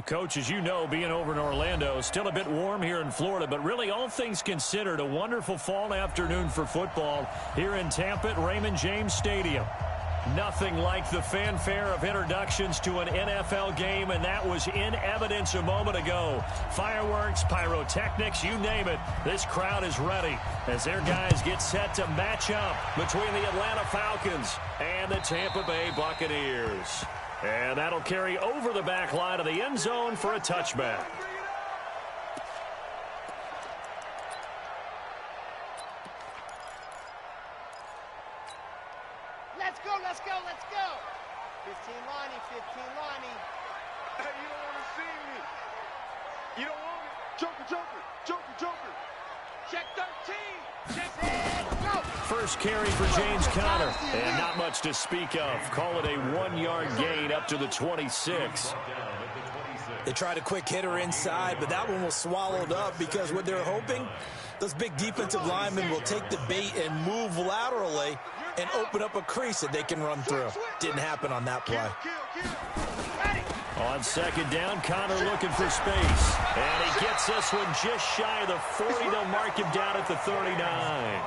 Coach, as you know, being over in Orlando, still a bit warm here in Florida, but really all things considered, a wonderful fall afternoon for football here in Tampa at Raymond James Stadium. Nothing like the fanfare of introductions to an NFL game, and that was in evidence a moment ago. Fireworks, pyrotechnics, you name it. This crowd is ready as their guys get set to match up between the Atlanta Falcons and the Tampa Bay Buccaneers. And that'll carry over the back line of the end zone for a touchback. Let's go, let's go, let's go. 15 Lonnie, 15 Lonnie. Hey, you don't want to see me. You don't want it. Joker, Joker, Joker, Joker. Check 13. Check 10. Go. First carry for James Conner, and not much to speak of. Call it a 1-yard gain up to the 26. They tried a quick hitter inside, but that one was swallowed up because what they're hoping, those big defensive linemen will take the bait and move laterally and open up a crease that they can run through. Didn't happen on that play. On second down, Conner looking for space. And he gets this one just shy of the 40. They'll mark him down at the 39.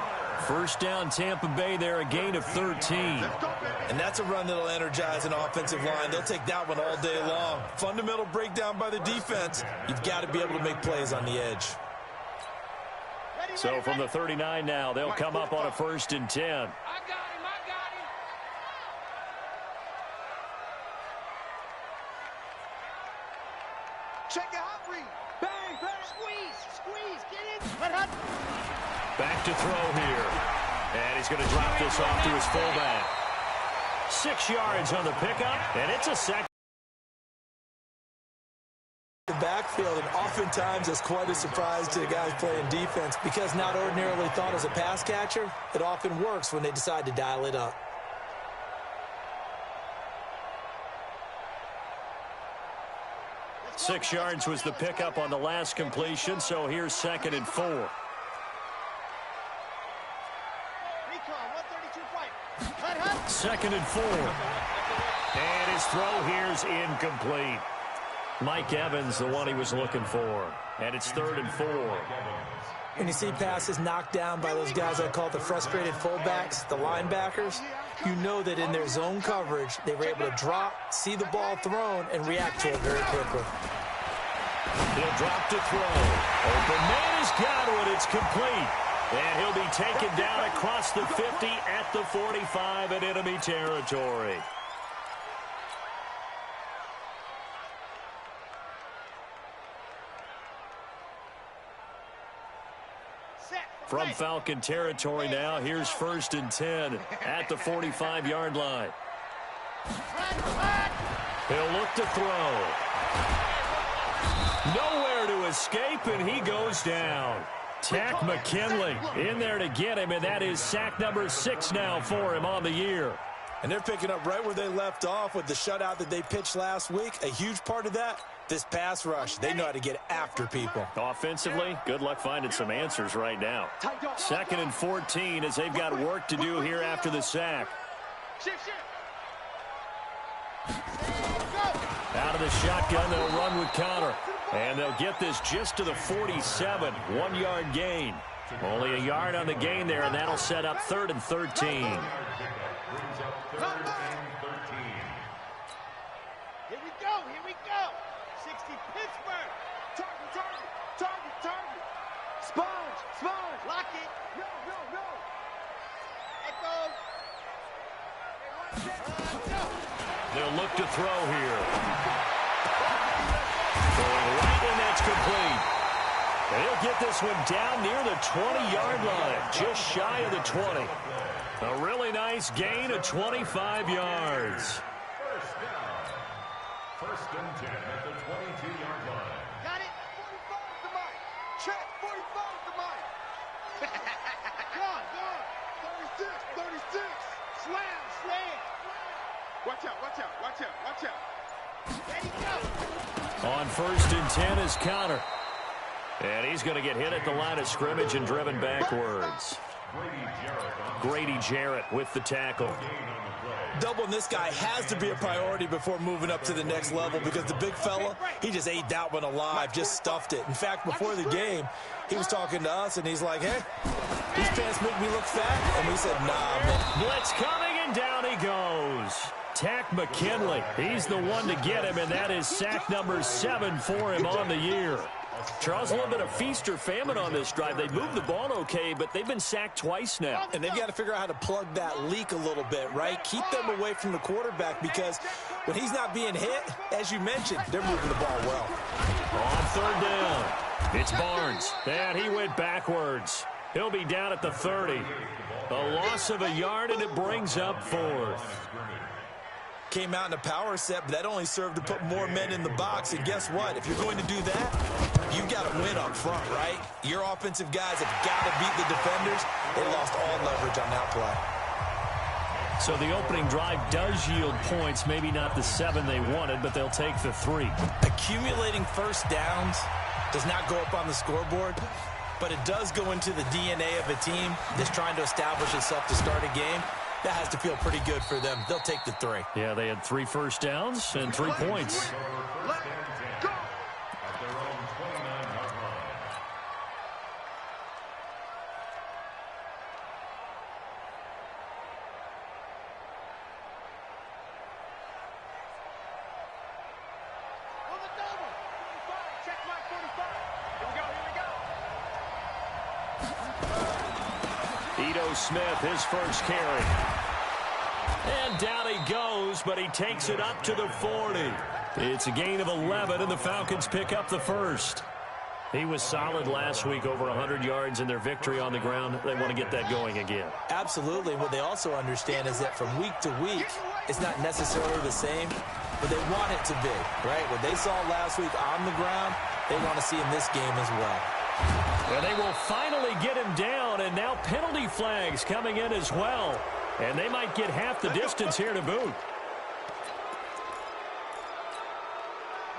First down, Tampa Bay there, a gain of 13. And that's a run that'll energize an offensive line. They'll take that one all day long. Fundamental breakdown by the defense. You've got to be able to make plays on the edge. So from the 39 now, they'll come up on a 1st and 10. I got him, I got him. Check it out, read. Bang, bang. Squeeze, get in. Let Hunt. Back to throw here. And he's going to drop this off to his fullback. 6 yards on the pickup, and it's a second. The backfield, and oftentimes it's quite a surprise to the guys playing defense because not ordinarily thought as a pass catcher, it often works when they decide to dial it up. Let's 6 yards was the pickup on the last completion, so here's 2nd and 4. Recon, 132 fight. Hunt. 2nd and 4. And his throw here's incomplete. Mike Evans, the one he was looking for. And it's 3rd and 4. When you see passes knocked down by those guys I call the frustrated fullbacks, the linebackers, you know that in their zone coverage, they were able to drop, see the ball thrown, and react to it very quickly. He'll drop to throw. Open man has got it. It's complete. And he'll be taken down across the 50 at the 45 in enemy territory. From Falcon territory now, here's 1st and 10 at the 45-yard line. He'll look to throw. Nowhere to escape, and he goes down. Tack McKinley in there to get him, and that is sack number 6 now for him on the year. And they're picking up right where they left off with the shutout that they pitched last week. A huge part of that, this pass rush. They know how to get after people. Offensively, good luck finding some answers right now. 2nd and 14 as they've got work to do here after the sack. Out of the shotgun, they'll run with Conner. And they'll get this just to the 47, 1-yard gain. Only a yard on the gain there, and that'll set up 3rd and 13. Here we go. 60 Pittsburgh. Target. Sponge. Lock it. No. Echo. They'll look to throw here. Throwing right, and that's complete. And he'll get this one down near the 20-yard line, just shy of the 20. A really nice gain of 25 yards. First and 10 at the 22-yard line. Got it. 45 is the mic. Check. 45 is the mic. Gone. 36. Slam. Watch out. Ready, go. On 1st and 10 is Conner. And he's going to get hit at the line of scrimmage and driven backwards. Grady Jarrett with the tackle. Doubling this guy has to be a priority before moving up to the next level because the big fella, he just ate that one alive, just stuffed it. In fact, before the game, he was talking to us, and he's like, hey, these pants make me look fat. And we said, nah, man. Blitz coming, and down he goes. Tack McKinley, he's the one to get him, and that is sack number 7 for him on the year. Charles, a little bit of feast or famine on this drive. They moved the ball okay, but they've been sacked twice now. And they've got to figure out how to plug that leak a little bit, right? Keep them away from the quarterback because when he's not being hit, as you mentioned, they're moving the ball well. On third down, it's Barnes, and he went backwards. He'll be down at the 30. A loss of a yard, and it brings up 4th. Came out in a power set, but that only served to put more men in the box. And guess what? If you're going to do that, you've got to win up front, right? Your offensive guys have got to beat the defenders. They lost all leverage on that play. So the opening drive does yield points, maybe not the 7 they wanted, but they'll take the 3. Accumulating first downs does not go up on the scoreboard, but it does go into the DNA of a team that's trying to establish itself to start a game. That has to feel pretty good for them. They'll take the 3. Yeah, they had 3 first downs and 3 points. Smith, his first carry. And down he goes, but he takes it up to the 40. It's a gain of 11, and the Falcons pick up the first. He was solid last week, over 100 yards in their victory on the ground. They want to get that going again. Absolutely. What they also understand is that from week to week, it's not necessarily the same, but they want it to be, right? What they saw last week on the ground, they want to see in this game as well. And they will finally get him down, and now penalty flags coming in as well. And they might get half the distance here to boot.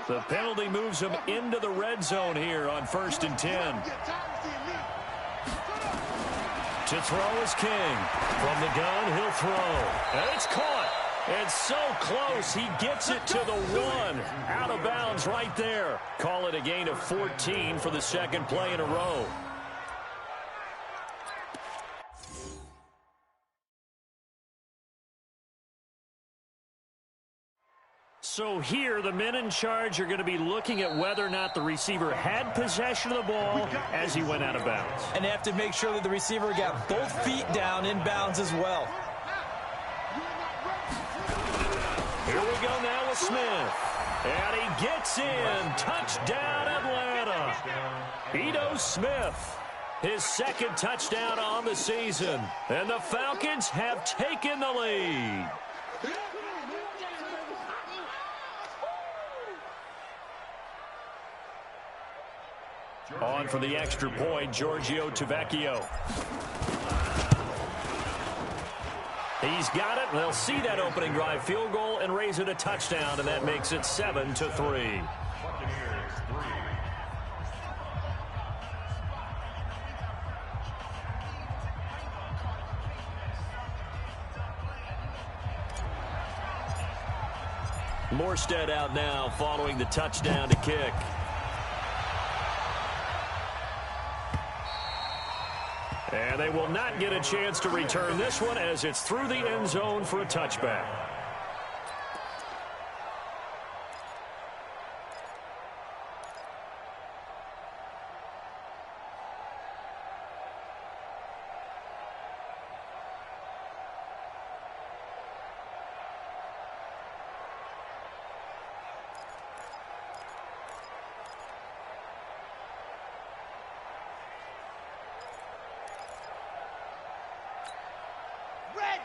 The penalty moves him into the red zone here on 1st and 10. To throw is King. From the gun, he'll throw. And it's caught. And so close, he gets it to the 1. Out of bounds right there. Call it a gain of 14 for the second play in a row. So here, the men in charge are going to be looking at whether or not the receiver had possession of the ball as he went out of bounds. And they have to make sure that the receiver got both feet down in bounds as well. Here we go now with Smith. And he gets in. Touchdown, Atlanta. Ito Smith, his second touchdown on the season. And the Falcons have taken the lead. On for the extra point, Giorgio Tavecchio. He's got it. They'll see that opening drive field goal and raise it a touchdown, and that makes it 7-3. Morstead out now following the touchdown to kick. And they will not get a chance to return this one as it's through the end zone for a touchback.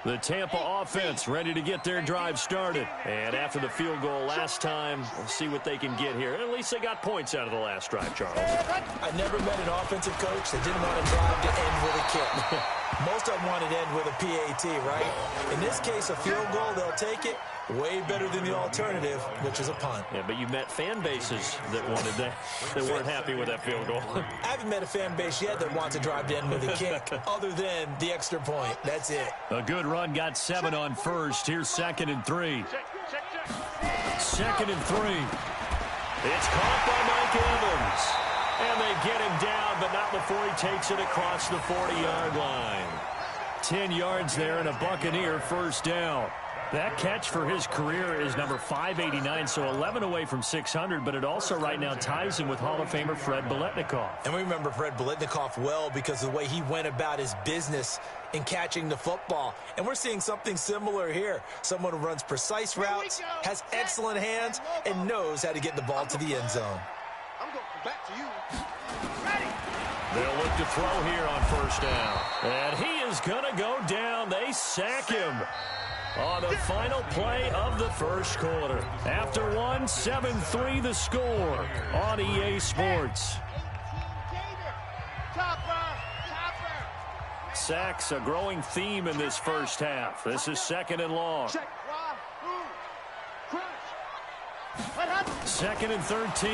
The Tampa offense ready to get their drive started. And after the field goal last time, we'll see what they can get here. At least they got points out of the last drive, Charles. I never met an offensive coach that didn't want a drive to end with a kick. Most of them want it to end with a PAT, right? In this case, a field goal, they'll take it. Way better than the alternative, which is a punt. Yeah, but you met fan bases that wanted that, that weren't happy with that field goal. I haven't met a fan base yet that wants to drive to end with a kick, other than the extra point. That's it. A good run got 7 on first. Here's 2nd and 3. 2nd and 3. It's caught by Mike Evans. And they get him down, but not before he takes it across the 40-yard line. 10 yards there and a Buccaneer first down. That catch for his career is number 589, so 11 away from 600, but it also right now ties him with Hall of Famer Fred Biletnikoff. And we remember Fred Biletnikoff well because of the way he went about his business in catching the football. And we're seeing something similar here. Someone who runs precise routes, has excellent hands, and knows how to get the ball to the end zone. I'm going to come back to you. They'll look to throw here on first down. And he is going to go down. They sack him on the final play of the first quarter. After one, 7-3 the score on EA Sports. Sacks a growing theme in this first half. This is 2nd and long. 2nd and 13.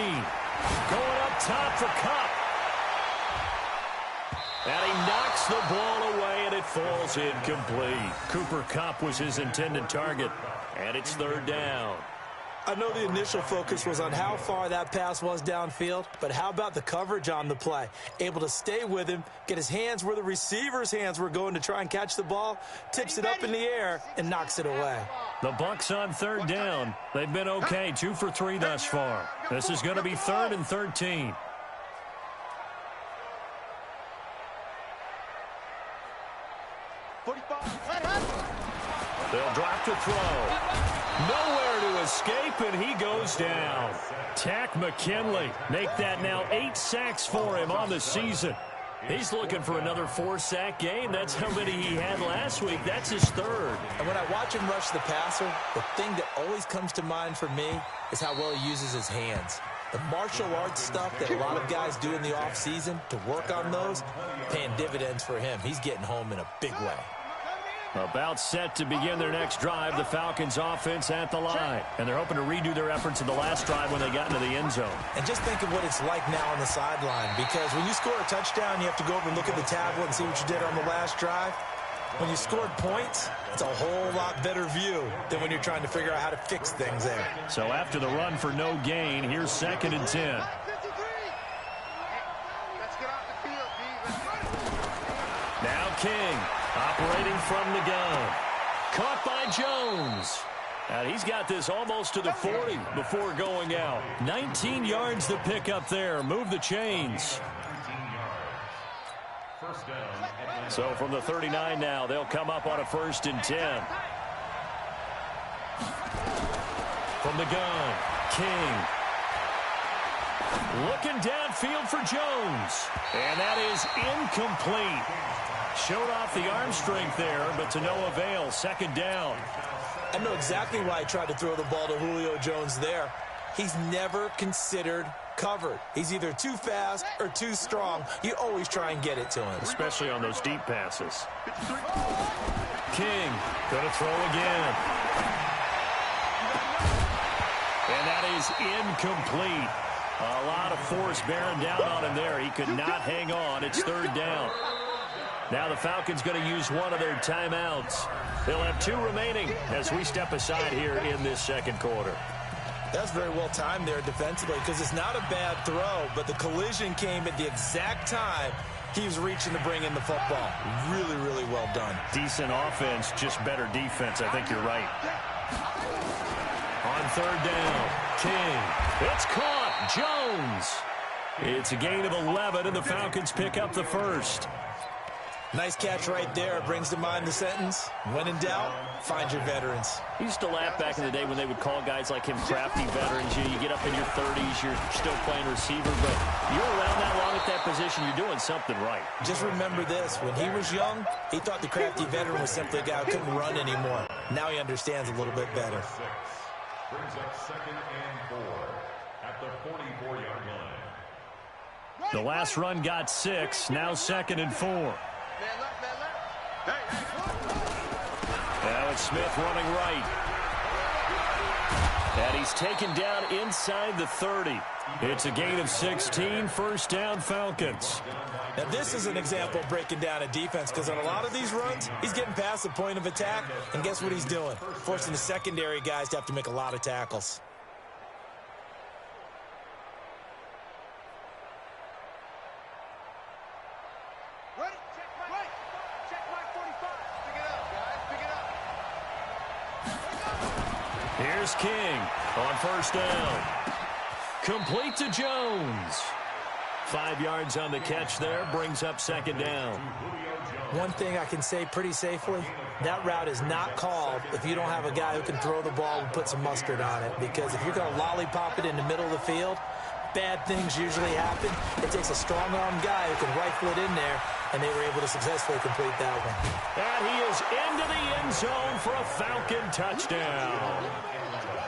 Going up top for Kupp. And he knocks the ball away, and it falls incomplete. Cooper Kupp was his intended target, and it's 3rd down. I know the initial focus was on how far that pass was downfield, but how about the coverage on the play? Able to stay with him, get his hands where the receiver's hands were going to try and catch the ball, tips it up in the air, and knocks it away. The Bucs on 3rd down. They've been okay, 2 for 3 thus far. This is going to be 3rd and 13. They'll drop to throw. Nowhere to escape, and he goes down. Tack McKinley make that now 8 sacks for him on the season. He's looking for another 4-sack game. That's how many he had last week. That's his 3rd. And when I watch him rush the passer, the thing that always comes to mind for me is how well he uses his hands. The martial arts stuff that a lot of guys do in the offseason to work on those, paying dividends for him. He's getting home in a big way. About set to begin their next drive, the Falcons offense at the line. And they're hoping to redo their efforts in the last drive when they got into the end zone. And just think of what it's like now on the sideline, because when you score a touchdown, you have to go over and look at the tablet and see what you did on the last drive. When you scored points, it's a whole lot better view than when you're trying to figure out how to fix things there. So after the run for no gain, here's 2nd and 10. Now King. Operating from the gun. Caught by Jones. And he's got this almost to the 40 before going out. 19 yards to pick up there. Move the chains. So from the 39 now, they'll come up on a 1st and 10. From the gun, King. Looking downfield for Jones. And that is incomplete. Showed off the arm strength there, but to no avail. 2nd down. I know exactly why I tried to throw the ball to Julio Jones there. He's never considered covered. He's either too fast or too strong. You always try and get it to him. Especially on those deep passes. King going to throw again. And that is incomplete. A lot of force bearing down on him there. He could not hang on. It's 3rd down. Now the Falcons going to use one of their timeouts. They'll have 2 remaining as we step aside here in this 2nd quarter. That's very well timed there defensively, because it's not a bad throw, but the collision came at the exact time he was reaching to bring in the football. Really, really well done. Decent offense, just better defense. I think you're right. On 3rd down, King. It's caught. Jones. It's a gain of 11, and the Falcons pick up the 1st. Nice catch right there. Brings to mind the sentence, when in doubt, find your veterans. I used to laugh back in the day when they would call guys like him crafty veterans. You get up in your 30s, you're still playing receiver, but you're around that long at that position, you're doing something right. Just remember this. When he was young, he thought the crafty veteran was simply a guy who couldn't run anymore. Now he understands a little bit better. Brings up 2nd and 4 at the 44-yard line. The last run got 6, now 2nd and 4. Now it's Smith running right. And he's taken down inside the 30. It's a gain of 16, first down Falcons. Now this is an example of breaking down a defense, because on a lot of these runs, he's getting past the point of attack, and guess what he's doing? Forcing the secondary guys to have to make a lot of tackles. Ready? Check right. Check right 45. Pick it up, guys. Pick it up. Here's King on first down. Complete to Jones. 5 yards on the catch there, brings up second down. One thing I can say pretty safely, that route is not called if you don't have a guy who can throw the ball and put some mustard on it. Because if you're going to lollipop it in the middle of the field, bad things usually happen. It takes a strong-arm guy who can rifle it in there, and they were able to successfully complete that one. And he is into the end zone for a Falcon touchdown.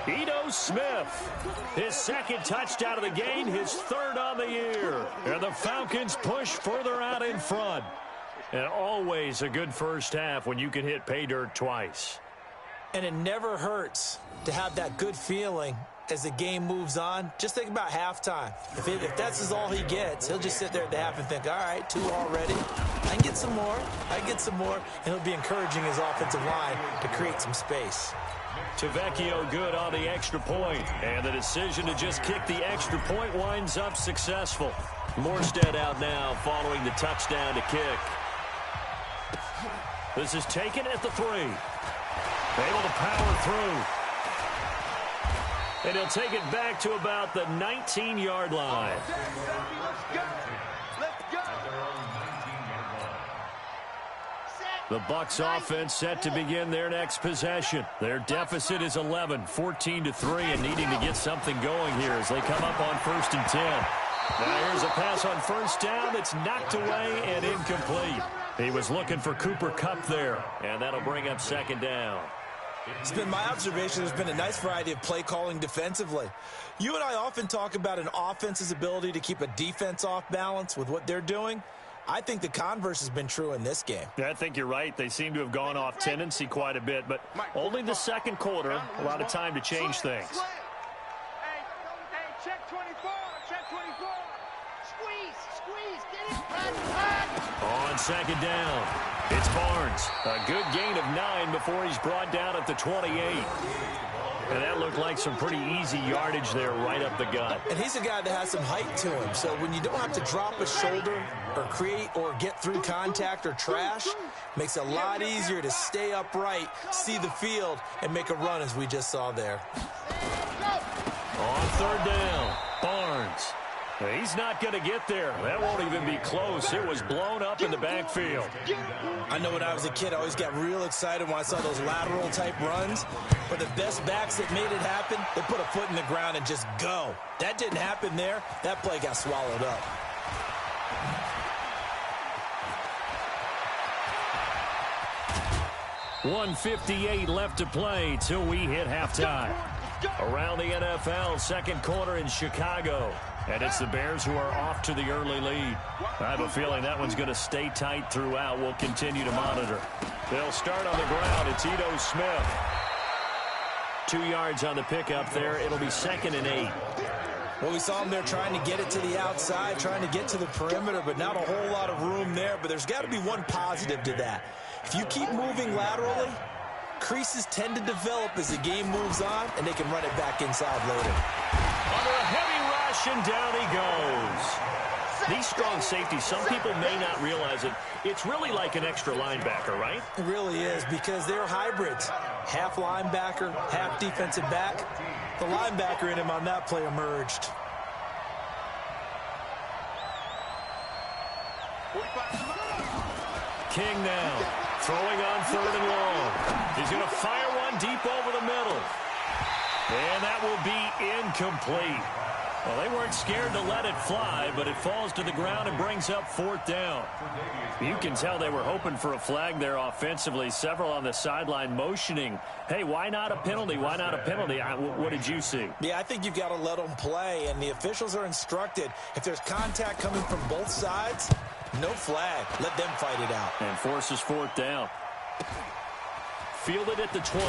Ito Smith, his second touchdown of the game, his third on the year. And the Falcons push further out in front. And always a good first half when you can hit pay dirt twice. And it never hurts to have that good feeling as the game moves on. Just think about halftime. If that's all he gets, he'll just sit there at the half and think, all right, 2 already. I can get some more. And he'll be encouraging his offensive line to create some space. Tavecchio good on the extra point, and the decision to just kick the extra point winds up successful. Morstead out now following the touchdown to kick. This is taken at the 3. Able to power through. And he'll take it back to about the 19-yard line. The Bucs offense set to begin their next possession. Their deficit is 11, 14-3, and needing to get something going here as they come up on 1st and 10. Now here's a pass on first down that's knocked away and incomplete. He was looking for Cooper Kupp there, and that'll bring up second down. It's been my observation there's been a nice variety of play calling defensively. You and I often talk about an offense's ability to keep a defense off balance with what they're doing. I think the converse has been true in this game. Yeah, I think you're right. They seem to have gone off tendency quite a bit, but only the second quarter, a lot of time to change things. Hey, check 24, check 24. Squeeze, get it, On second down, it's Barnes. A good gain of 9 before he's brought down at the 28. And that looked like some pretty easy yardage there right up the gut. And he's a guy that has some height to him. So when you don't have to drop a shoulder or create or get through contact or trash, makes it a lot easier to stay upright, see the field, and make a run as we just saw there. On third down, Barnes. He's not going to get there. That won't even be close. It was blown up in the backfield. I know when I was a kid, I always got real excited when I saw those lateral-type runs. But the best backs that made it happen, they put a foot in the ground and just go. That didn't happen there. That play got swallowed up. .158 left to play till we hit halftime. Around the NFL, second quarter in Chicago. And it's the Bears who are off to the early lead. I have a feeling that one's going to stay tight throughout. We'll continue to monitor. They'll start on the ground. It's Ito Smith. 2 yards on the pickup there. It'll be 2nd and 8. Well, we saw him there trying to get it to the outside, trying to get to the perimeter, but not a whole lot of room there. But there's got to be one positive to that. If you keep moving laterally, creases tend to develop as the game moves on, and they can run it back inside later. Under a heavy rush, and down he goes. These strong safeties, some people may not realize it. It's really like an extra linebacker, right? It really is, because they're hybrids. Half linebacker, half defensive back. The linebacker in him on that play emerged. King now, throwing on 3rd and long. He's going to fire one deep over the middle. And that will be incomplete. Well, they weren't scared to let it fly, but it falls to the ground and brings up 4th down. You can tell they were hoping for a flag there offensively. Several on the sideline motioning, hey, why not a penalty? Why not a penalty? What did you see? Yeah, I think you've got to let them play, and the officials are instructed, if there's contact coming from both sides, No flag. Let them fight it out. And forces fourth down. Fielded at the 20.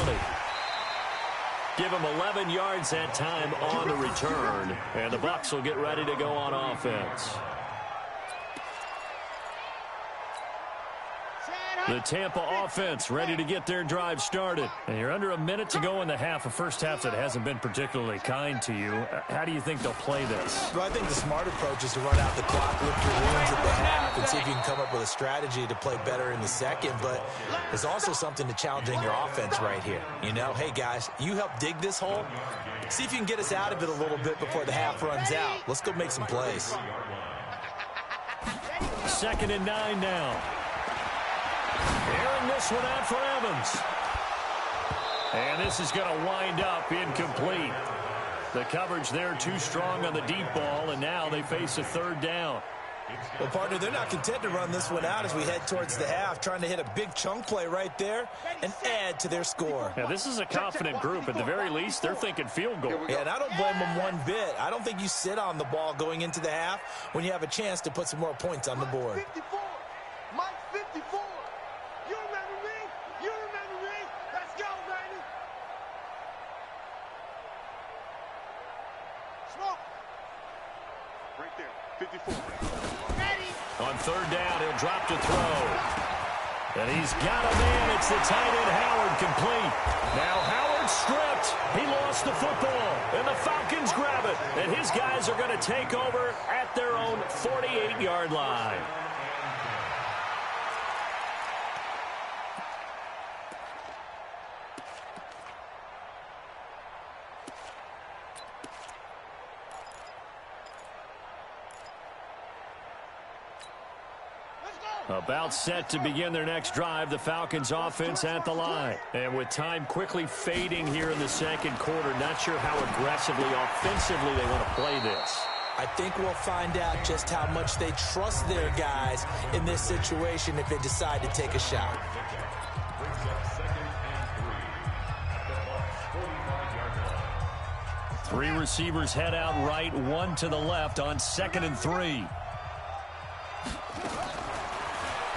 Give him 11 yards that time on the return. And the Bucs will get ready to go on offense. The Tampa offense ready to get their drive started. And you're under a minute to go in the half, a first half that hasn't been particularly kind to you. How do you think they'll play this? Well, I think the smart approach is to run out the clock, look your wounds at the half, and see if you can come up with a strategy to play better in the second. But there's also something to challenging your offense right here. You know, hey, guys, you help dig this hole. See if you can get us out of it a little bit before the half runs out. Let's go make some plays. 2nd and 9 now. Airing this one out for Evans. And this is going to wind up incomplete. The coverage there too strong on the deep ball, and now they face a 3rd down. Well, partner, they're not content to run this one out as we head towards the half, trying to hit a big chunk play right there and add to their score. Yeah, this is a confident group. At the very least, they're thinking field goal. Yeah, and I don't blame them one bit. I don't think you sit on the ball going into the half when you have a chance to put some more points on the board. 54. Mike 54. You remember me? You remember me? Let's go, baby. Smoke. Right there. 54. Ready. On 3rd down, he'll drop to throw. And he's got a man. It's the tight end Howard, complete. Now Howard stripped. He lost the football, and the Falcons grab it. And his guys are going to take over at their own 48-yard line. About set to begin their next drive, the Falcons offense at the line. And with time quickly fading here in the second quarter, not sure how aggressively, offensively they want to play this. I think we'll find out just how much they trust their guys in this situation if they decide to take a shot. Three receivers head out right, one to the left on 2nd and 3.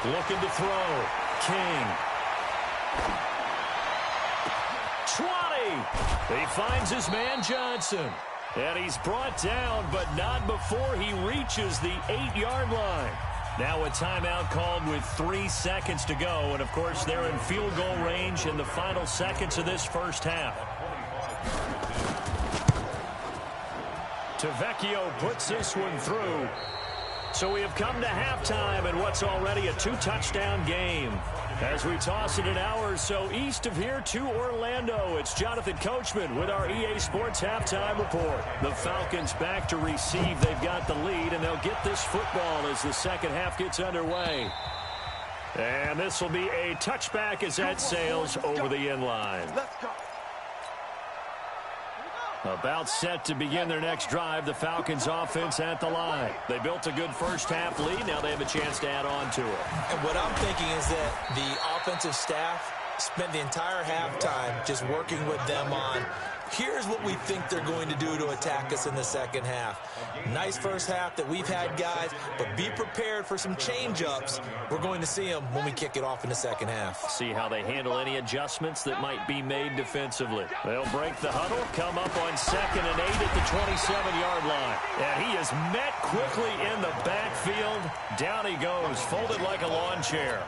Looking to throw. King. 20. He finds his man Johnson. And he's brought down, but not before he reaches the 8-yard line. Now a timeout called with 3 seconds to go. And, of course, they're in field goal range in the final seconds of this first half. Tavecchio puts this one through. So we have come to halftime in what's already a 2-touchdown game. As we toss it an hour or so east of here to Orlando, it's Jonathan Coachman with our EA Sports Halftime Report. The Falcons back to receive. They've got the lead, and they'll get this football as the second half gets underway. And this will be a touchback as that sails over the end line. Let's go. About set to begin their next drive, the Falcons offense at the line. They built a good first half lead. Now they have a chance to add on to it. And what I'm thinking is that the offensive staff spent the entire halftime just working with them on, here's what we think they're going to do to attack us in the second half. Nice first half that we've had, guys, but be prepared for some change-ups. We're going to see them when we kick it off in the second half. See how they handle any adjustments that might be made defensively. They'll break the huddle, come up on 2nd and 8 at the 27-yard line. And he is met quickly in the backfield. Down he goes, folded like a lawn chair.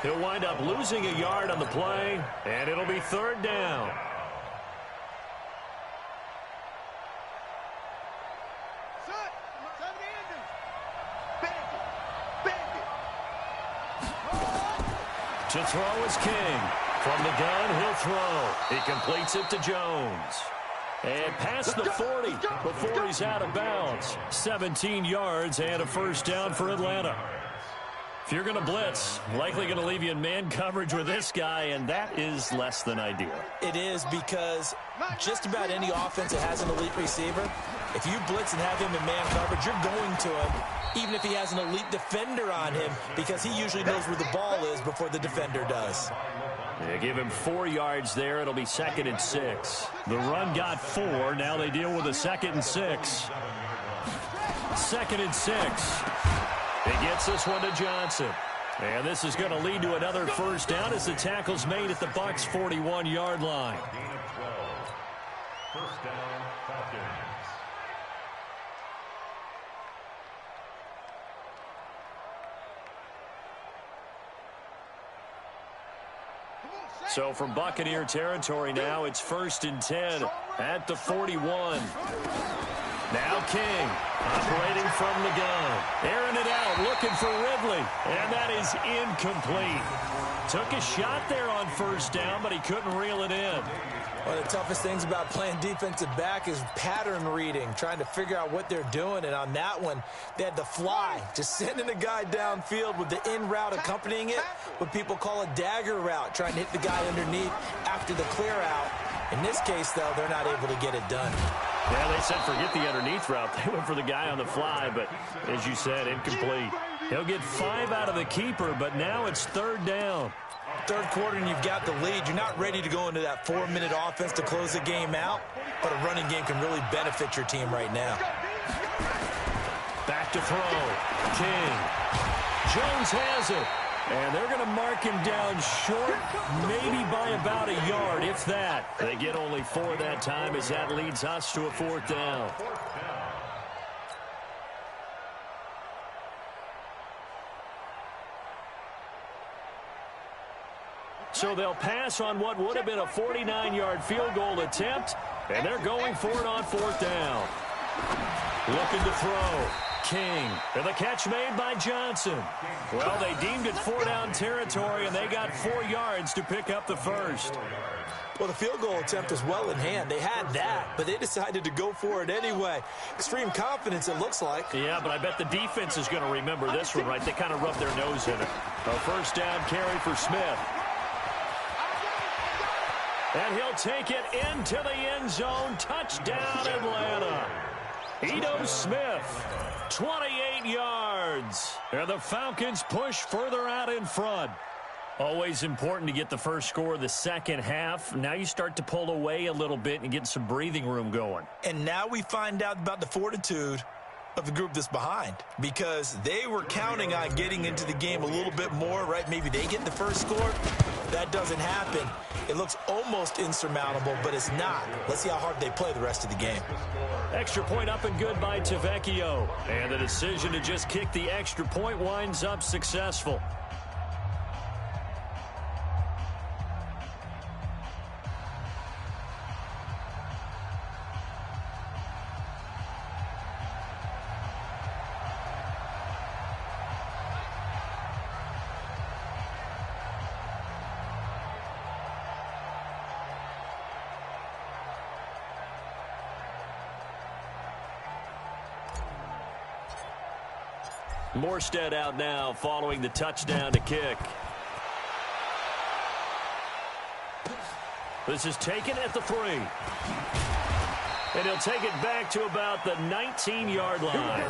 He'll wind up losing a yard on the play, and it'll be 3rd down. To throw is King. From the gun, he'll throw. He completes it to Jones. And past the 40 before he's out of bounds. 17 yards and a first down for Atlanta. If you're going to blitz, likely going to leave you in man coverage with this guy, and that is less than ideal. It is, because just about any offense that has an elite receiver, if you blitz and have him in man coverage, you're going to him, even if he has an elite defender on him, because he usually knows where the ball is before the defender does. They give him 4 yards there. It'll be 2nd and 6. The run got 4. Now they deal with a 2nd and 6. 2nd and 6. He gets this one to Johnson. And this is going to lead to another first down as the tackle's made at the Bucs' 41-yard line. Gain of 12. First down, Falcons. So from Buccaneer territory now, it's 1st and 10 at the 41. Now King operating from the gun. Airing it out, looking for Ridley. And that is incomplete. Took a shot there on first down, but he couldn't reel it in. One of the toughest things about playing defensive back is pattern reading, trying to figure out what they're doing. And on that one, they had the fly, just sending a guy downfield with the in route accompanying it, what people call a dagger route, trying to hit the guy underneath after the clear out. In this case, though, they're not able to get it done. Yeah, they said forget the underneath route. They went for the guy on the fly, but as you said, incomplete. He'll get 5 out of the keeper, but now it's 3rd down. Third quarter and you've got the lead. You're not ready to go into that 4-minute offense to close the game out, but a running game can really benefit your team right now. Back to throw. King. Jones has it. And they're going to mark him down short, maybe by about a yard, if that. They get only 4 that time as that leads us to a 4th down. So they'll pass on what would have been a 49-yard field goal attempt, and they're going for it on 4th down. Looking to throw. King. And the catch made by Johnson. Well, they deemed it 4-down territory, and they got 4 yards to pick up the first. Well, the field goal attempt was well in hand. They had that, but they decided to go for it anyway. Extreme confidence, it looks like. Yeah, but I bet the defense is going to remember this one, right? They kind of rubbed their nose in it. A first down carry for Smith. And he'll take it into the end zone. Touchdown, Atlanta. Ito Smith, 28 yards. And the Falcons push further out in front. Always important to get the first score of the second half. Now you start to pull away a little bit and get some breathing room going. And now we find out about the fortitude of the group that's behind, because they were counting on getting into the game a little bit more, right? Maybe they get the first score. That doesn't happen. It looks almost insurmountable, but it's not. Let's see how hard they play the rest of the game. Extra point up and good by Tavecchio. And the decision to just kick the extra point winds up successful. Morstead out now following the touchdown to kick. This is taken at the 3. And he'll take it back to about the 19-yard line.